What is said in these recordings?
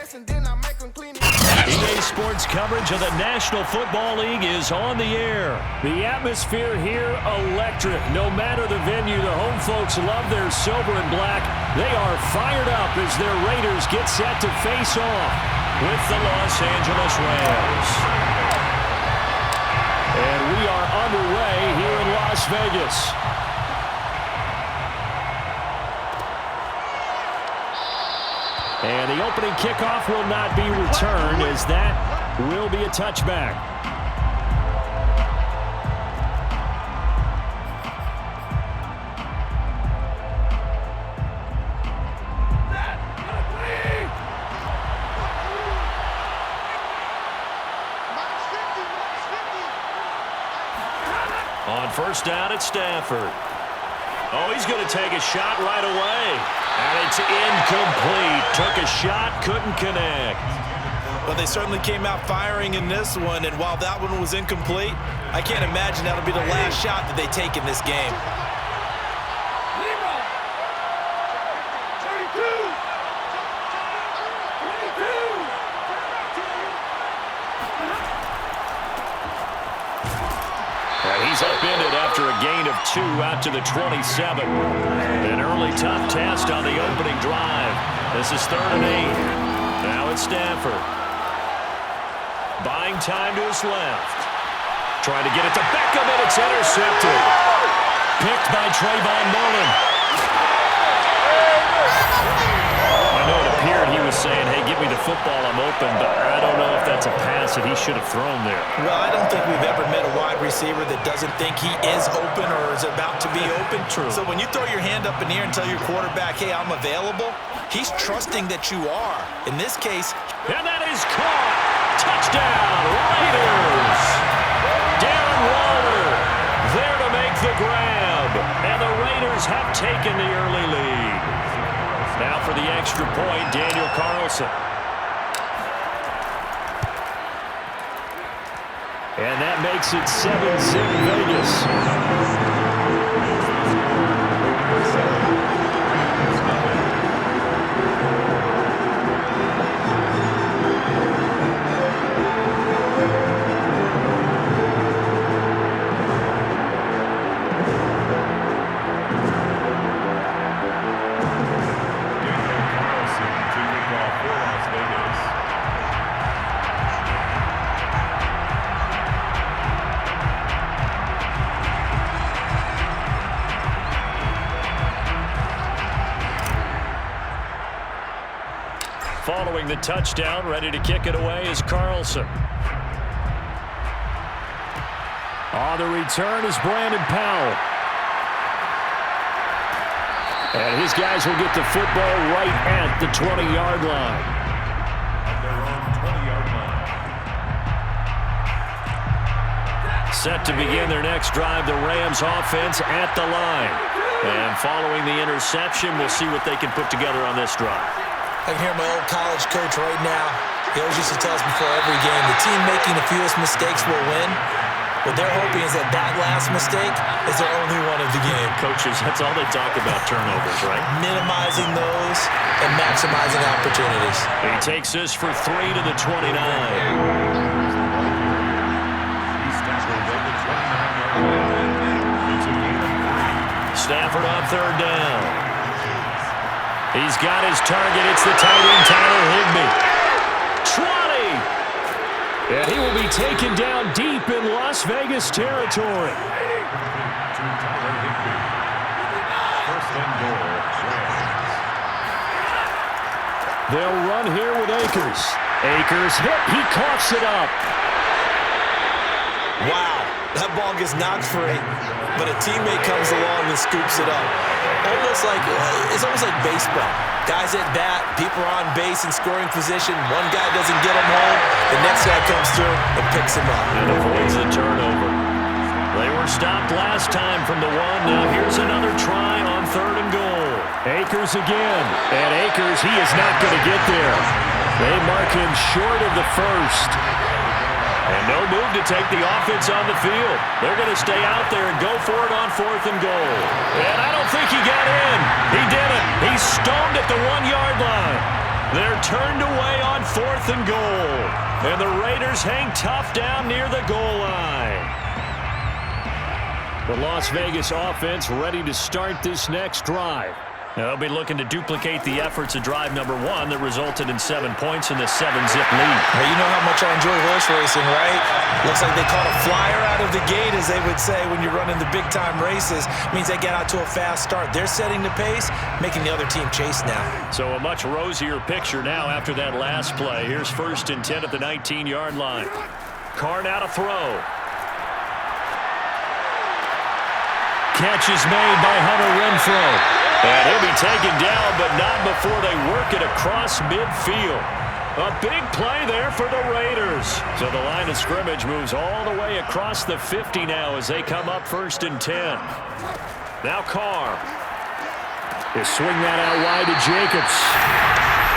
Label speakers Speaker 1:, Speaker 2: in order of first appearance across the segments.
Speaker 1: EA Sports coverage of the National Football League is on the air. The atmosphere here, electric. No matter the venue, the home folks love their silver and black. They are fired up as their Raiders get set to face off with the Los Angeles Rams. And we are underway here in Las Vegas. And the opening kickoff will not be returned, as that will be a touchback. On first down, it's Stafford. Oh, he's going to take a shot right away. And it's incomplete. Took a shot, couldn't connect.
Speaker 2: Well, they certainly came out firing in this one, and while that one was incomplete, I can't imagine that'll be the last shot that they take in this game.
Speaker 1: He's upended after a gain of 2 out to the 27. An early tough test on the opening drive. This is 3rd and 8. Now it's Stafford. Buying time to his left. Trying to get it to Beckham, and it's intercepted. Picked by Trayvon Mullen. I know it appeared he was saying, hey, give me the football, I'm open, but I don't know if that's a pass that he should have thrown there.
Speaker 2: Well, I don't think we've ever met a wide receiver that doesn't think he is open or is about to be open.
Speaker 1: True.
Speaker 2: So when you throw your hand up in the air and tell your quarterback, hey, I'm available, he's trusting that you are. In this case.
Speaker 1: And that is caught. Touchdown, Raiders. Darren Waller there to make the grab. And the Raiders have taken the early lead. Now for the extra point, Daniel Carlson. And that makes it 7-zip Vegas. Following the touchdown, ready to kick it away is Carlson. On the return is Brandon Powell. And his guys will get the football right at the 20-yard line. At their own 20-yard line. Set to begin their next drive, the Rams offense at the line. And following the interception, we'll see what they can put together on this drive.
Speaker 2: I can hear my old college coach right now. He always used to tell us before every game, the team making the fewest mistakes will win. What they're hoping is that last mistake is their only one of the game.
Speaker 1: Coaches, that's all they talk about, turnovers, right?
Speaker 2: Minimizing those and maximizing opportunities.
Speaker 1: He takes this for 3 to the 29. Stafford on 3rd down. He's got his target. It's the tight end, Tyler Higbee. 20! And he will be taken down deep in Las Vegas territory. They'll run here with Akers. Akers hit. He coughs it up.
Speaker 2: Wow. That ball gets knocked free, but a teammate comes along and scoops it up. It's almost like baseball. Guys at bat, people are on base in scoring position. One guy doesn't get him home. The next guy comes through and picks him up.
Speaker 1: And avoids the turnover. They were stopped last time from the 1. Now here's another try on 3rd and goal. Akers again. And Akers, he is not going to get there. They mark him short of the first. And no move to take the offense on the field. They're going to stay out there and go for it on 4th and goal. And I don't think he got in. He didn't. He's stoned at the 1-yard line. They're turned away on 4th and goal. And the Raiders hang tough down near the goal line. The Las Vegas offense ready to start this next drive. They'll be looking to duplicate the efforts of drive number 1 that resulted in 7 points and a 7-zip lead.
Speaker 2: Well, you know how much I enjoy horse racing, right? Looks like they caught a flyer out of the gate, as they would say when you're running the big-time races. Means they get out to a fast start. They're setting the pace, making the other team chase now.
Speaker 1: So a much rosier picture now after that last play. Here's 1st and 10 at the 19-yard line. Carr now to throw. Catch is made by Hunter Renfrow. And he'll be taken down, but not before they work it across midfield. A big play there for the Raiders. So the line of scrimmage moves all the way across the 50 now as they come up 1st and 10. Now Carr. He'll swing that out wide to Jacobs.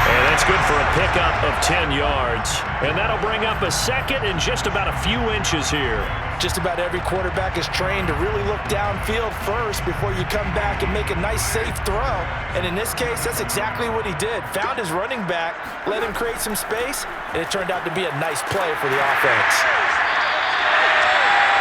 Speaker 1: And that's good for a pickup of 10 yards. And that'll bring up a 2nd and just about a few inches here.
Speaker 2: Just about every quarterback is trained to really look downfield first before you come back and make a nice, safe throw. And in this case, that's exactly what he did. Found his running back, let him create some space, and it turned out to be a nice play for the offense.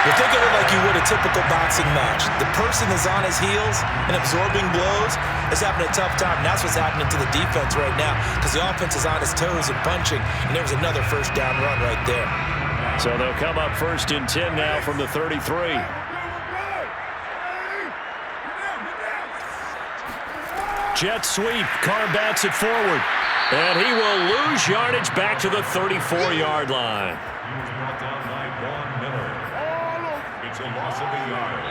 Speaker 2: But think of it like you would a typical boxing match. The person is on his heels and absorbing blows is having a tough time. And that's what's happening to the defense right now because the offense is on his toes and punching, and there was another 1st down run right there.
Speaker 1: So they'll come up 1st and 10 now from the 33. Jet sweep. Carr bats it forward. And he will lose yardage back to the 34-yard line. It's a loss of a yard.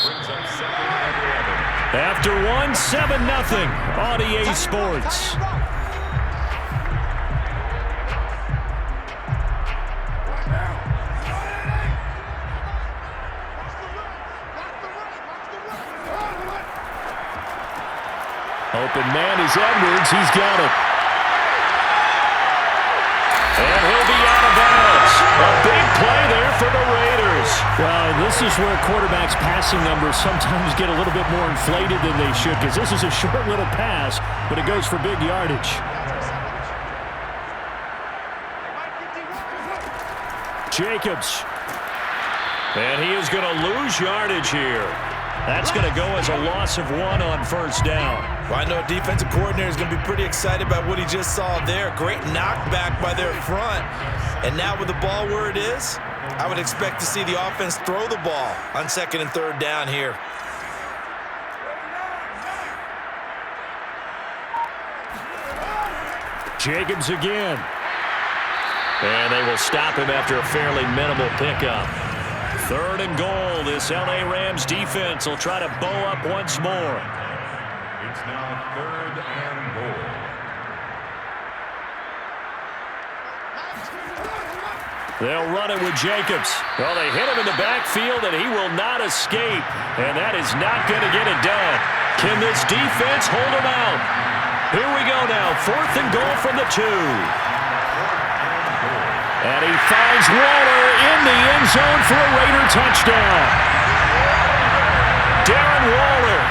Speaker 1: Brings up 2nd and 11. After 7-0 on EA Sports. Open man is Edwards. He's got it. And he'll be out of bounds. A big play there for the Raiders.
Speaker 3: Well, this is where quarterbacks' passing numbers sometimes get a little bit more inflated than they should because this is a short little pass, but it goes for big yardage.
Speaker 1: Jacobs. And he is going to lose yardage here. That's going to go as a loss of 1 on 1st down.
Speaker 2: Well, I know a defensive coordinator is going to be pretty excited about what he just saw there. Great knockback by their front. And now with the ball where it is, I would expect to see the offense throw the ball on 2nd and 3rd down here.
Speaker 1: Jacobs again. And they will stop him after a fairly minimal pickup. 3rd and goal. This LA Rams defense will try to bow up once more. It's now 3rd and goal. They'll run it with Jacobs. Well, they hit him in the backfield, and he will not escape. And that is not going to get it done. Can this defense hold him out? Here we go now. 4th and goal from the 2. And he finds Waller in the end zone for a Raider touchdown. Darren Waller,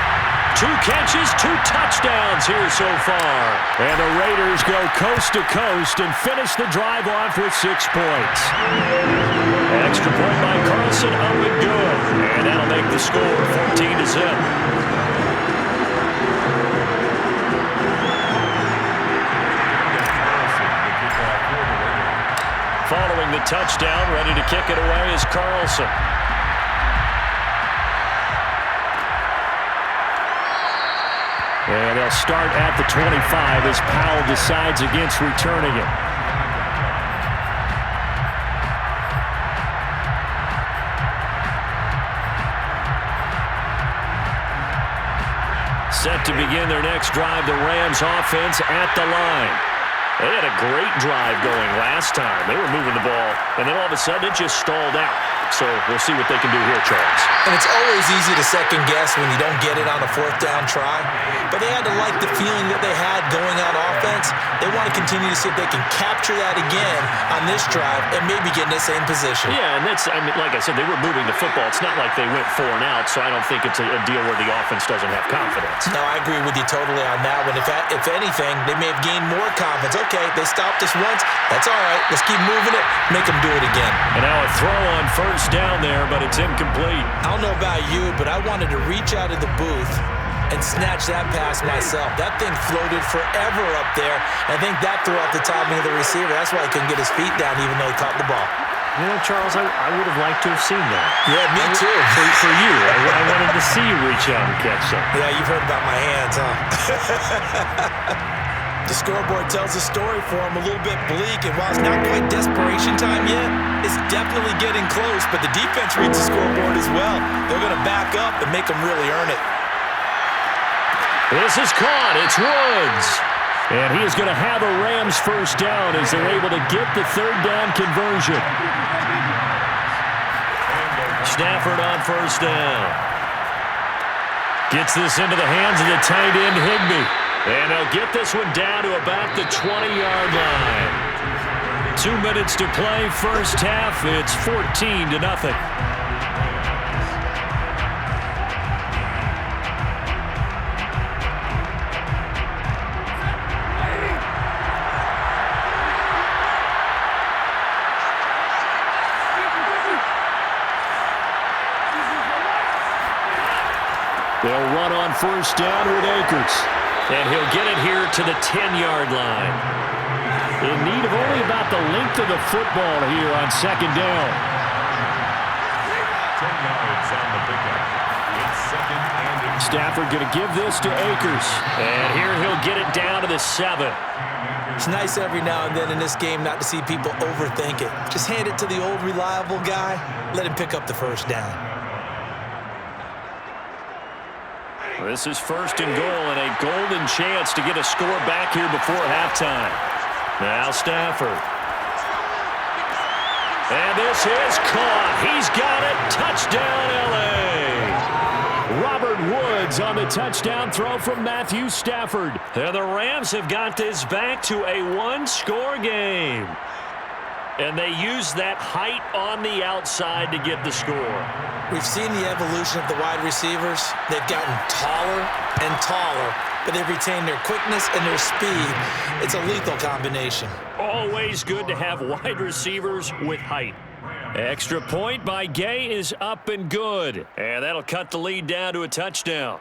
Speaker 1: 2 catches, 2 touchdowns here so far. And the Raiders go coast to coast and finish the drive off with 6 points. Extra point by Carlson, up and good. And that'll make the score 14-0. Following the touchdown, ready to kick it away is Carlson. And they'll start at the 25 as Powell decides against returning it. Set to begin their next drive, the Rams offense at the line. They had a great drive going last time. They were moving the ball, and then all of a sudden it just stalled out. So we'll see what they can do here, Charles.
Speaker 2: And it's always easy to second guess when you don't get it on a fourth down try. But they had to like the feeling that they had going on offense. They want to continue to see if they can capture that again on this drive and maybe get in the same position.
Speaker 1: Yeah, and that's, I mean, like I said, they were moving the football. It's not like they went 4 and out, so I don't think it's a deal where the offense doesn't have confidence.
Speaker 2: No, I agree with you totally on that one. If anything, they may have gained more confidence. Okay, they stopped us once. That's all right. Let's keep moving it. Make them do it again.
Speaker 1: And now a throw on first down there, but it's incomplete.
Speaker 2: I don't know about you, but I wanted to reach out of the booth and snatch that pass myself. That thing floated forever up there. I think that threw off the timing of the receiver. That's why he couldn't get his feet down even though he caught the ball.
Speaker 3: You know, Charles, I would have liked to have seen that.
Speaker 2: Yeah, me too.
Speaker 3: For you. I wanted to see you reach out and catch something.
Speaker 2: Yeah, you've heard about my hands, huh? The scoreboard tells a story for him, a little bit bleak, and while it's not quite desperation time yet, it's definitely getting close, but the defense reads the scoreboard as well. They're going to back up and make them really earn it.
Speaker 1: This is caught. It's Woods. And he is going to have a Rams first down as they're able to get the third down conversion. Stafford on first down. Gets this into the hands of the tight end, Higbee. And they'll get this one down to about the 20-yard line. 2 minutes to play, first half. It's 14-0. They'll run on first down with Akers. And he'll get it here to the 10-yard line. In need of only about the length of the football here on second down.
Speaker 4: 10 yards on the pickup. It's second and
Speaker 1: Stafford going to give this to Akers. And here he'll get it down to the 7.
Speaker 2: It's nice every now and then in this game not to see people overthink it. Just hand it to the old reliable guy. Let him pick up the first down.
Speaker 1: This is first and goal and a golden chance to get a score back here before halftime. Now Stafford. And this is caught. He's got it. Touchdown, L.A. Robert Woods on the touchdown throw from Matthew Stafford. And the Rams have got this back to a one-score game. And they use that height on the outside to get the score.
Speaker 2: We've seen the evolution of the wide receivers. They've gotten taller and taller, but they've retained their quickness and their speed. It's a lethal combination.
Speaker 1: Always good to have wide receivers with height. Extra point by Gay is up and good. And that'll cut the lead down to a touchdown.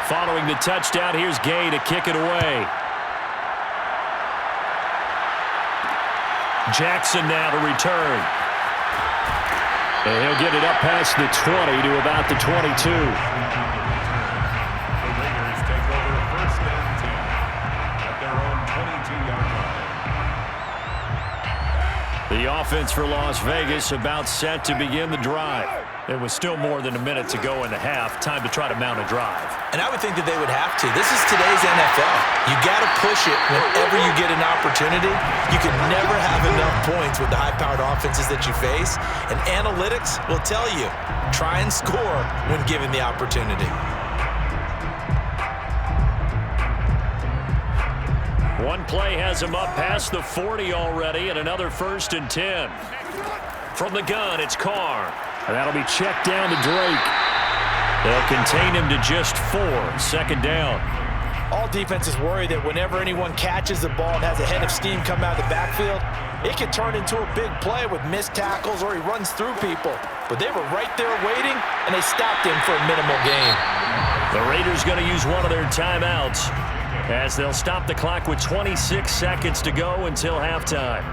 Speaker 1: Following the touchdown, here's Gay to kick it away. Jackson now to return. And he'll get it up past the 20 to about the 22.
Speaker 4: the Raiders take over first and 10 at their own 22-yard line.
Speaker 1: The offense for Las Vegas about set to begin the drive. There was still more than a minute to go in the half. Time to try to mount a drive.
Speaker 2: And I would think that they would have to. This is today's NFL. You got to push it whenever you get an opportunity. You can never have enough points with the high-powered offenses that you face. And analytics will tell you, try and score when given the opportunity.
Speaker 1: One play has him up past the 40 already, and another first and 10. From the gun, it's Carr. And that'll be checked down to Drake. They'll contain him to just 4. Second down.
Speaker 2: All defenses worry that whenever anyone catches the ball and has a head of steam come out of the backfield, it can turn into a big play with missed tackles or he runs through people. But they were right there waiting, and they stopped him for a minimal gain.
Speaker 1: The Raiders going to use one of their timeouts as they'll stop the clock with 26 seconds to go until halftime.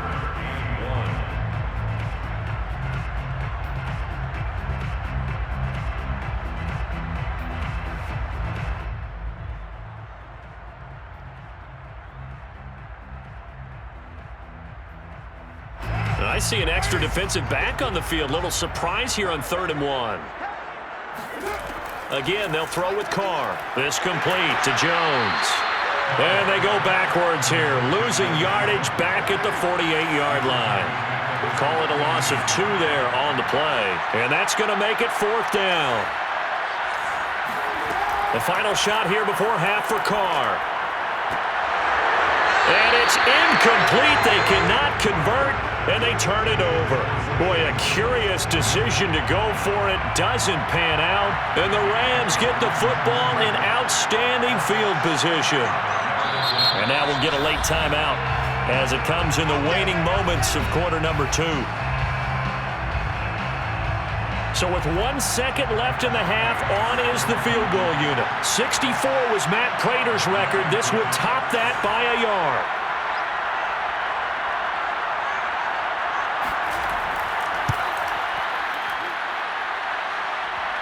Speaker 1: I see an extra defensive back on the field. Little surprise here on 3rd and 1. Again, they'll throw with Carr. This complete to Jones. And they go backwards here, losing yardage back at the 48-yard line. Call it a loss of 2 there on the play. And that's going to make it 4th down. The final shot here before half for Carr. And it's incomplete. They cannot convert, and they turn it over. Boy, a curious decision to go for it. Doesn't pan out, and the Rams get the football in outstanding field position. And now we'll get a late timeout as it comes in the waning moments of quarter number 2. So with 1 second left in the half, on is the field goal unit. 64 was Matt Prater's record. This would top that by a yard.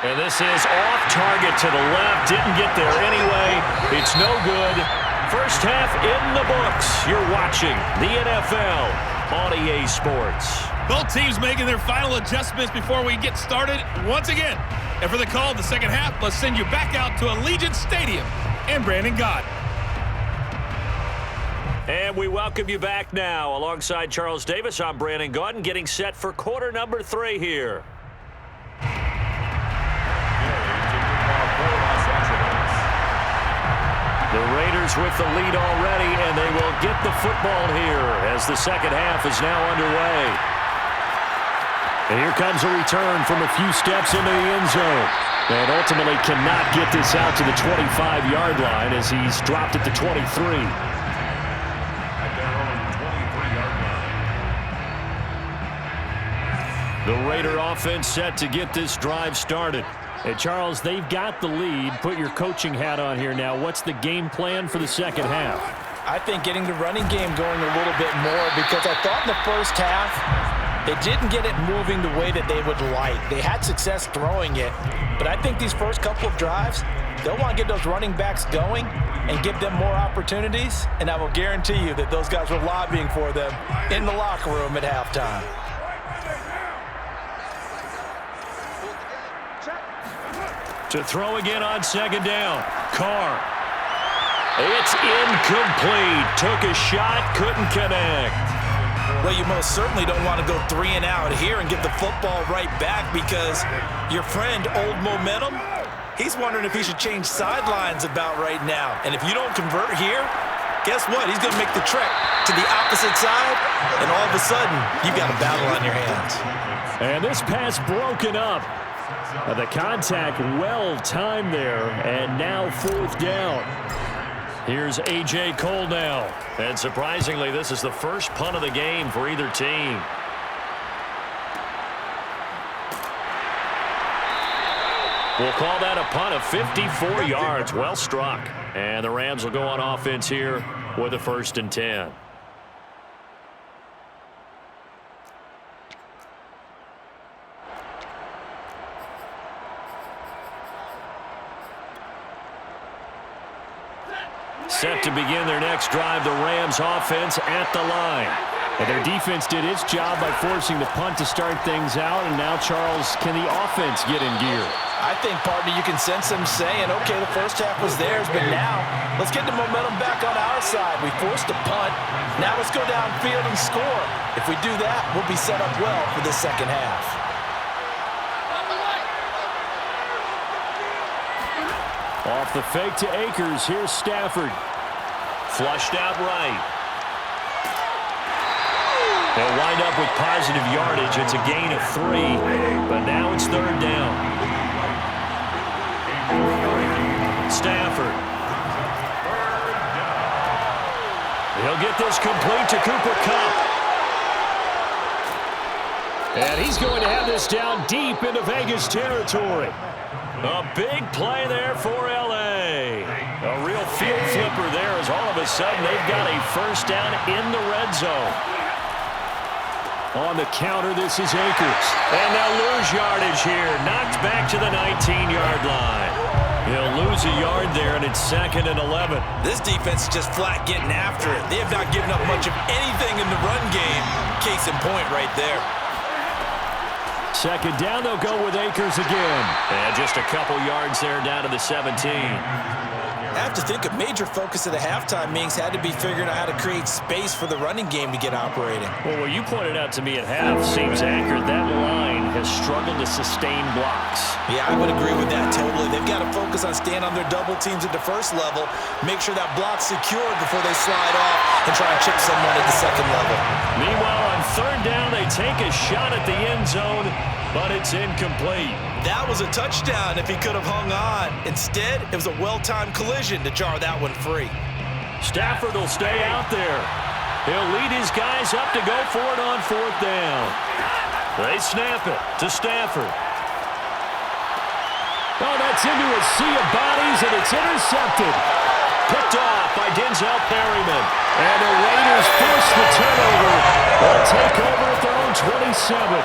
Speaker 1: And this is off target to the left. Didn't get there anyway. It's no good. First half in the books. You're watching the NFL on EA Sports.
Speaker 5: Both teams making their final adjustments before we get started once again. And for the call of the second half, let's send you back out to Allegiant Stadium and Brandon Gott.
Speaker 1: And we welcome you back now. Alongside Charles Davis, I'm Brandon Gaudin, getting set for quarter number 3 here. The Raiders with the lead already, and they will get the football here as the second half is now underway. And here comes a return from a few steps into the end zone. And ultimately cannot get this out to the 25-yard line as he's dropped at the 23.
Speaker 4: At their own 23-yard line.
Speaker 1: The Raider offense set to get this drive started.
Speaker 3: Hey, Charles, they've got the lead. Put your coaching hat on here now. What's the game plan for the second half?
Speaker 2: I think getting the running game going a little bit more, because I thought in the first half they didn't get it moving the way that they would like. They had success throwing it, but I think these first couple of drives, they'll want to get those running backs going and give them more opportunities, and I will guarantee you that those guys were lobbying for them in the locker room at halftime.
Speaker 1: To throw again on second down. Carr. It's incomplete. Took a shot, couldn't connect.
Speaker 2: Well, you most certainly don't want to go 3 and out here and give the football right back, because your friend, Old Momentum, he's wondering if he should change sidelines about right now. And if you don't convert here, guess what? He's going to make the trek to the opposite side, and all of a sudden, you've got a battle on your hands.
Speaker 3: And this pass broken up. The contact well-timed there, and now 4th down.
Speaker 1: Here's A.J. Cole now. And surprisingly, this is the first punt of the game for either team. We'll call that a punt of 54 yards. Well struck. And the Rams will go on offense here with a 1st and 10. Set to begin their next drive, the Rams offense at the line.
Speaker 3: And their defense did its job by forcing the punt to start things out. And now, Charles, can the offense get in gear?
Speaker 2: I think, partner, you can sense them saying, okay, the first half was theirs, but now let's get the momentum back on our side. We forced a punt. Now let's go downfield and score. If we do that, we'll be set up well for the second half.
Speaker 3: Off the fake to Akers. Here's Stafford.
Speaker 1: Flushed out right. They'll wind up with positive yardage. It's a gain of 3, but now it's 3rd down. Stafford. He'll get this complete to Cooper Kupp.
Speaker 3: And he's going to have this down deep into Vegas territory.
Speaker 1: A big play there for L.A. A real field flipper there, as all of a sudden they've got a 1st down in the red zone.
Speaker 3: On the counter, this is Akers.
Speaker 1: And they'll lose yardage here. Knocked back to the 19-yard line. He'll lose a yard there, and it's 2nd and 11.
Speaker 2: This defense is just flat getting after it. They have not given up much of anything in the run game. KC Case in point right there.
Speaker 3: Second down, they'll go with Akers again.
Speaker 1: And just a couple yards there down to the 17.
Speaker 2: I have to think a major focus of the halftime meetings had to be figuring out how to create space for the running game to get operating.
Speaker 3: Well, what you pointed out to me at half seems accurate. That line has struggled to sustain blocks.
Speaker 2: Yeah, I would agree with that totally. They've got to focus on staying on their double teams at the first level, make sure that block's secured before they slide off and try and chip someone at the second level.
Speaker 3: Meanwhile, on third down, they take a shot at the end zone, but it's incomplete.
Speaker 2: That was a touchdown if he could have hung on. Instead, it was a well-timed collision to jar that one free.
Speaker 3: Stafford will stay out there. He'll lead his guys up to go for it on fourth down. They snap it to Stafford. Oh, that's into a sea of bodies, and it's intercepted. Picked off by Denzel Perryman. And the Raiders force the turnover. They'll take over at their own 27.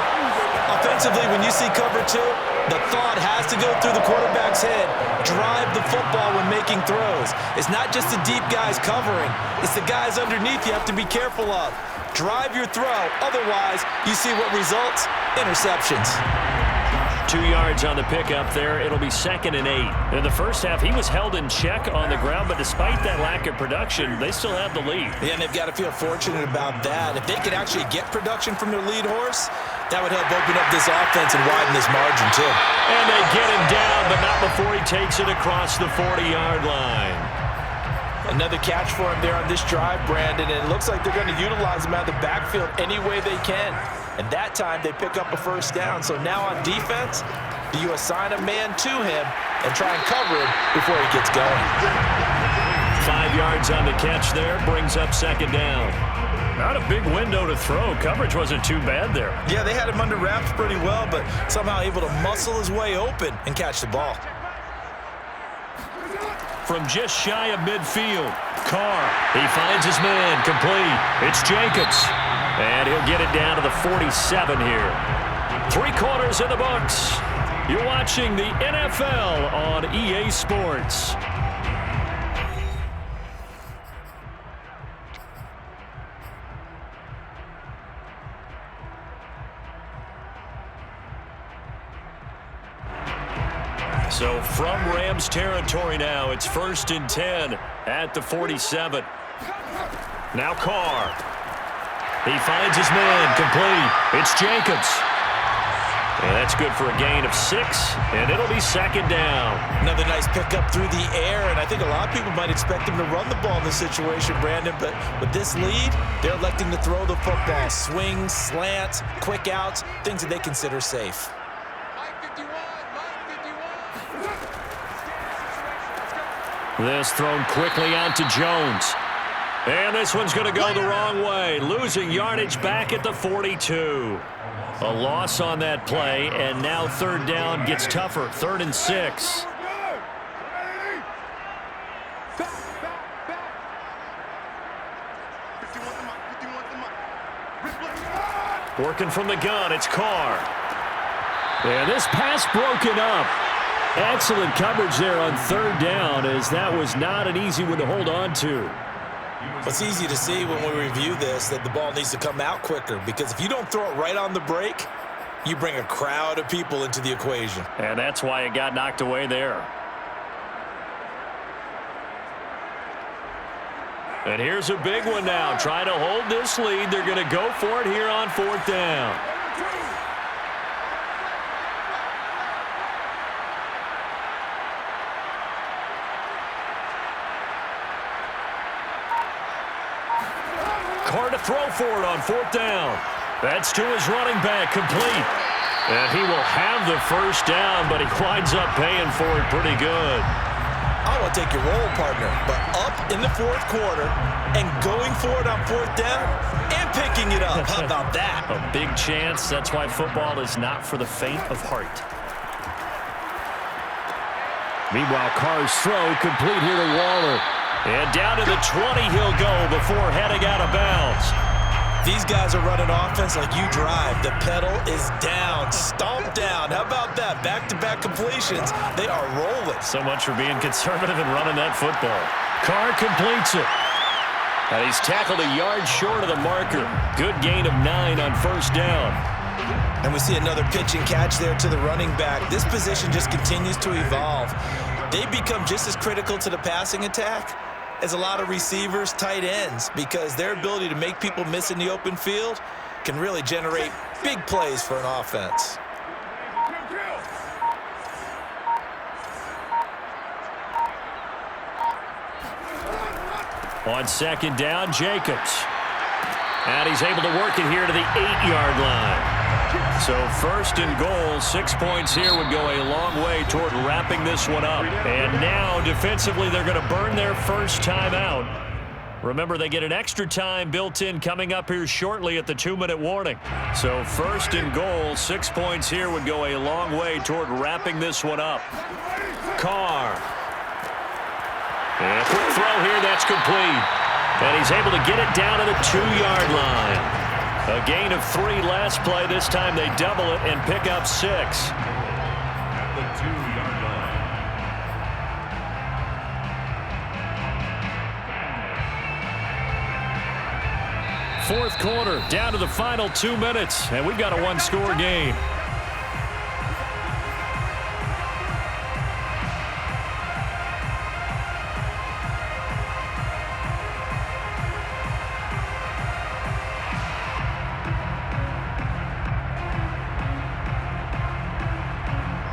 Speaker 2: Offensively, when you see cover two, the thought has to go through the quarterback's head. Drive the football when making throws. It's not just the deep guys covering. It's the guys underneath you have to be careful of. Drive your throw. Otherwise, you see what results? Interceptions.
Speaker 3: 2 yards on the pickup there. It'll be 2nd and 8. In the first half, he was held in check on the ground, but despite that lack of production, they still have the lead.
Speaker 2: Yeah, and they've got to feel fortunate about that. If they could actually get production from their lead horse, that would help open up this offense and widen this margin, too.
Speaker 3: And they get him down, but not before he takes it across the 40-yard line.
Speaker 2: Another catch for him there on this drive, Brandon, and it looks like they're going to utilize him out of the backfield any way they can. And that time, they pick up a first down. So now on defense, do you assign a man to him and try and cover him before he gets going?
Speaker 3: 5 yards on the catch there, brings up 2nd down. Not a big window to throw. Coverage wasn't too bad there.
Speaker 2: Yeah, they had him under wraps pretty well, but somehow able to muscle his way open and catch the ball.
Speaker 3: From just shy of midfield, Carr, he finds his man, complete. It's Jacobs, and he'll get it down to the 47 here. 3 quarters in the books. You're watching the NFL on EA Sports. So from Rams territory now, it's 1st and 10 at the 47. Now Carr. He finds his man, complete. It's Jacobs. And that's good for a gain of 6, and it'll be 2nd down.
Speaker 2: Another nice pickup through the air, and I think a lot of people might expect him to run the ball in this situation, Brandon, but with this lead, they're electing to throw the football. Swings, slants, quick outs, things that they consider safe.
Speaker 3: This thrown quickly out to Jones. And this one's going to go the wrong way. Losing yardage back at the 42. A loss on that play, and now 3rd down gets tougher. 3rd and 6. Working from the gun, it's Carr. And this pass broken up. Excellent coverage there on 3rd down, as that was not an easy one to hold on to.
Speaker 2: It's easy to see when we review this that the ball needs to come out quicker, because if you don't throw it right on the break, you bring a crowd of people into the equation.
Speaker 3: And that's why it got knocked away there. And here's a big one now. Trying to hold this lead. They're going to go for it here on 4th down. Carr to throw for it on 4th down. That's to his running back, complete. And he will have the first down, but he winds up paying for it pretty good.
Speaker 2: I want to take your role, partner, but up in the 4th quarter and going for it on 4th down and picking it up. How about that?
Speaker 3: A big chance. That's why football is not for the faint of heart. Meanwhile, Carr's throw complete here to Waller. And down to the 20 he'll go before heading out of bounds.
Speaker 2: These guys are running offense like you drive. The pedal is down, stomped down. How about that? Back-to-back completions. They are rolling.
Speaker 3: So much for being conservative and running that football. Carr completes it. And he's tackled a yard short of the marker. Good gain of 9 on first down.
Speaker 2: And we see another pitch and catch there to the running back. This position just continues to evolve. They become just as critical to the passing attack as a lot of receivers, tight ends, because their ability to make people miss in the open field can really generate big plays for an offense.
Speaker 3: On second down, Jacobs. And he's able to work it here to the 8-yard line. So first and goal, 6 points here would go a long way toward wrapping this one up. And now, defensively, they're going to burn their first time out. Remember, they get an extra time built in coming up here shortly at the 2-minute warning. So first and goal, 6 points here would go a long way toward wrapping this one up. Carr. And a quick throw here, that's complete. And he's able to get it down to the 2-yard line. A gain of 3 last play. This time they double it and pick up 6.
Speaker 4: At the 2-yard line.
Speaker 3: Fourth quarter, down to the final 2 minutes, and we've got a one-score game.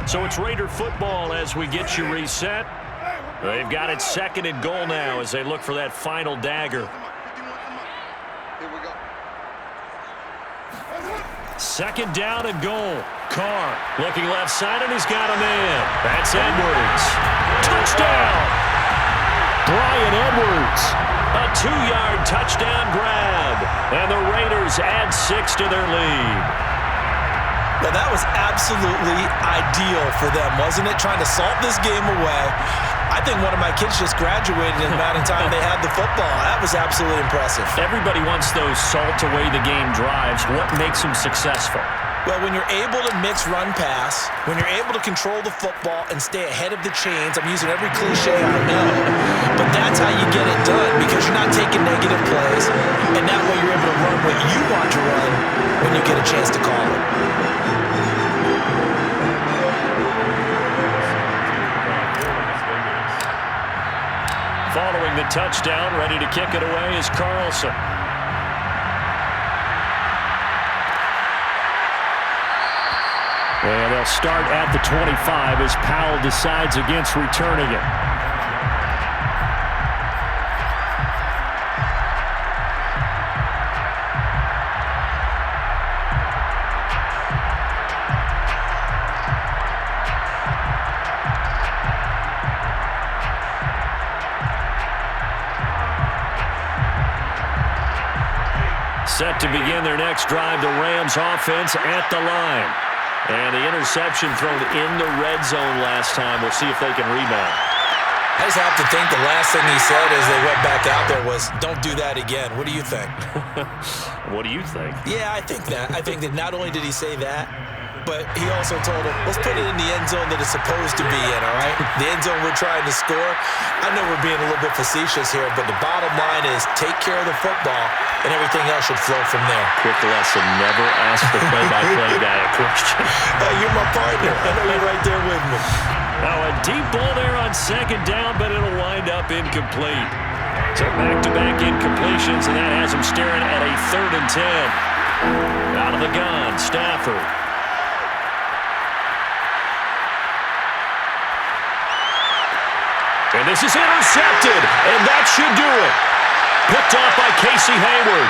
Speaker 3: So it's Raider football as we get you reset. They've got it second and goal now as they look for that final dagger. Second down and goal. Carr looking left side, and he's got a man. That's Edwards. Touchdown! Bryan Edwards. A 2-yard touchdown grab. And the Raiders add 6 to their lead.
Speaker 2: Well, that was absolutely ideal for them, wasn't it? Trying to salt this game away. I think one of my kids just graduated in the amount of time they had the football. That was absolutely impressive.
Speaker 3: Everybody wants those salt-away-the-game drives. What makes them successful?
Speaker 2: Well, when you're able to mix run-pass, when you're able to control the football and stay ahead of the chains, I'm using every cliche I know, but that's how you get it done because you're not taking negative plays, and that way you're able to run what you want to run when you get a chance to call it.
Speaker 3: Following the touchdown, ready to kick it away is Carlson. And they'll start at the 25 as Powell decides against returning it. Set to begin their next drive, the Rams offense at the line. And the interception thrown in the red zone last time. We'll see if they can rebound.
Speaker 2: I just have to think the last thing he said as they went back out there was, don't do that again. What do you think?
Speaker 3: What do you think?
Speaker 2: Yeah, I think that. I think that not only did he say that, but he also told him, let's put it in the end zone that it's supposed to be in, all right? The end zone we're trying to score. I know we're being a little bit facetious here, but the bottom line is take care of the football, and everything else should flow from there.
Speaker 3: Quick lesson, never ask the play-by-play guy a question.
Speaker 2: Hey, you're my partner. I know you're right there with me.
Speaker 3: Now a deep ball there on second down, but it'll wind up incomplete. So back-to-back incompletions, and that has them staring at a 3rd and 10. Out of the gun, Stafford. And this is intercepted, and that should do it. Picked off by Casey Hayward.